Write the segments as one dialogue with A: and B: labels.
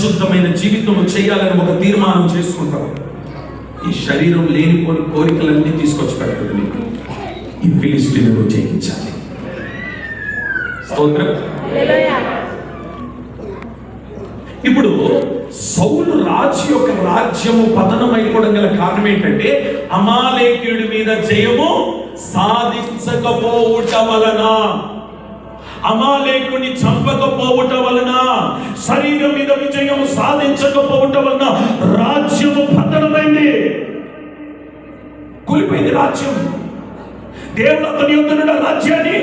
A: పరిశుద్ధమైన జీవితం చేయాలని ఒక తీర్మానం చేసుకుంటాం. ఈ శరీరం లేనిపోని కోరికలన్నీ తీసుకొచ్చి పెడుతుంది నీకు. ఈ ఫిలిష్తీయులను జయించాలి. స్తోత్రం. ఇప్పుడు సౌలు రాజు యొక్క రాజ్యము పతనమైపోవడం గల కారణం ఏంటంటే అమాలేకీయుడి మీద జయము సాధించకపోవుట వలన, అమాలేకుని చంపకపోవుట వలన, శరీరం మీద విజయము సాధించకపోవుట వలన రాజ్యము పతనమైంది, కూలిపోయింది రాజ్యం. దేవుడు అతని యొద్ద రాజ్యాన్ని.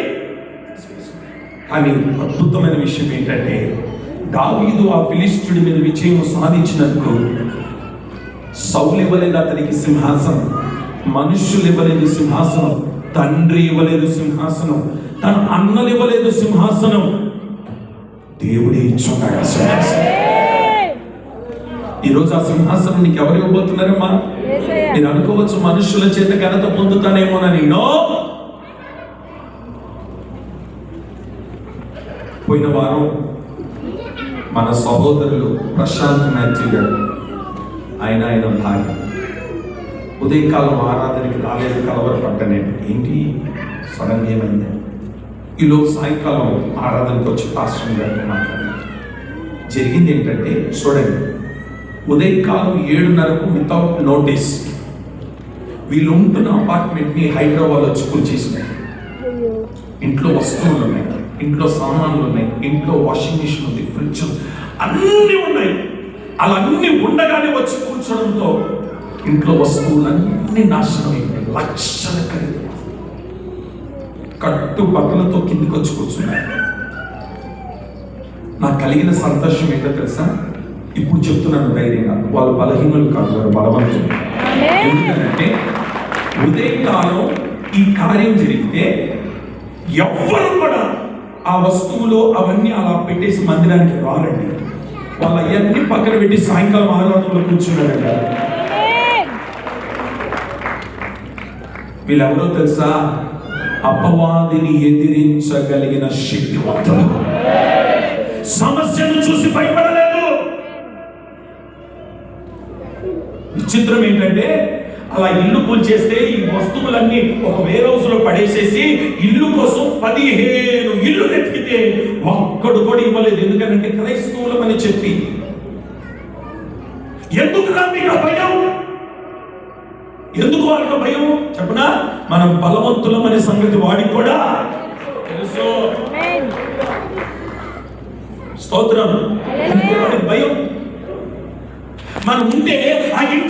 A: కానీ అద్భుతమైన విషయం ఏంటంటే దావీదు ఆ ఫిలిష్తీయుడి మీద విజయం సాధించినప్పుడు సౌలు ఇవ్వలేదు అతనికి సింహాసనం, మనుష్యులు ఇవ్వలేదు సింహాసనం, తండ్రి ఇవ్వలేదు సింహాసనం, తన అన్నలు ఇవ్వలేదు సింహాసనం, దేవుడే ఇచ్చున్నాడు సింహాసనం. ఈరోజు ఆ సింహాసనం నీకు ఎవరు ఇవ్వబోతున్నారమ్మా? మీరు అనుకోవచ్చు మనుషుల చేత ఘనత పొందుతానేమోనని. నో. పోయిన వారం మన సహోదరులు ప్రశాంత్ మాథ్యూ గారు, ఆయన భార్య ఉదయకాలం ఆరాధనకి రాలేదు, కలవరపడ్డాను. ఏంటి సడన్ ఏమైంది? ఈలోపు సాయంకాలం ఆరాధనకు వచ్చి పాస్టర్ గారితో మాట్లాడారు. జరిగింది ఏంటంటే చూడండి, ఉదయకాలం 7:30కు వితౌట్ నోటీస్ వీళ్ళు ఉంటున్న అపార్ట్మెంట్ని హైదరాబాద్ వచ్చి కూల్చేసినాయి. ఇంట్లో వస్తువులు ఉన్నాయి, ఇంట్లో సామాన్లు ఉన్నాయి, ఇంట్లో వాషింగ్ మిషన్ ఉంది, ఫ్రిడ్జ్ అన్నీ ఉన్నాయి. అలా అన్నీ ఉండగానే వచ్చి కూర్చోడంతో ఇంట్లో వస్తువులన్నీ నాశనం అయిపోయాయి. లక్షల ఖరీదు. కట్టు బట్టలతో కిందికి వచ్చి కూర్చున్నాయి. నాకు కలిగిన సంతోషం ఏంటో తెలుసా? ఇప్పుడు చెప్తున్నాను ధైర్యంగా, వాళ్ళు బలహీనులు కాదు, వారు బలవంతులు. ఎందుకంటే ఉదయకాలం ఈ కార్యం జరిగితే ఎవ్వరు కూడా ఆ వస్తువులు అవన్నీ అలా పెట్టేసి మందిరానికి రారండి. వాళ్ళ అవన్నీ పక్కన పెట్టి సాయంకాలం ఆరాధనలో కూర్చున్నారంట. వీళ్ళెవరో తెలుసా? అపవాదిని ఎదిరించగలిగిన శక్తివంతులు. సమస్యను చూసి భయపడలేదు. విచిత్రం ఏంటంటే అలా ఇల్లు కూల్చేస్తే ఈ వస్తువులన్నీ ఒక వేర్ హౌస్ లో పడేసేసి ఇల్లు కోసం 15 ఇల్లు వెతికితే ఒక్కడు కూడా ఇవ్వలేదు. ఎందుకంటే క్రైస్తవులం అని చెప్పి. ఎందుకు మీకు భయం? ఎందుకు వాళ్ళకి భయం చెప్పనా? మనం బలవంతులం అనే సంగతి వాడికి కూడా తెలుసు. స్తోత్రం. వాడికి భయం. మనం ఉంటే ఆ ఇంట్లో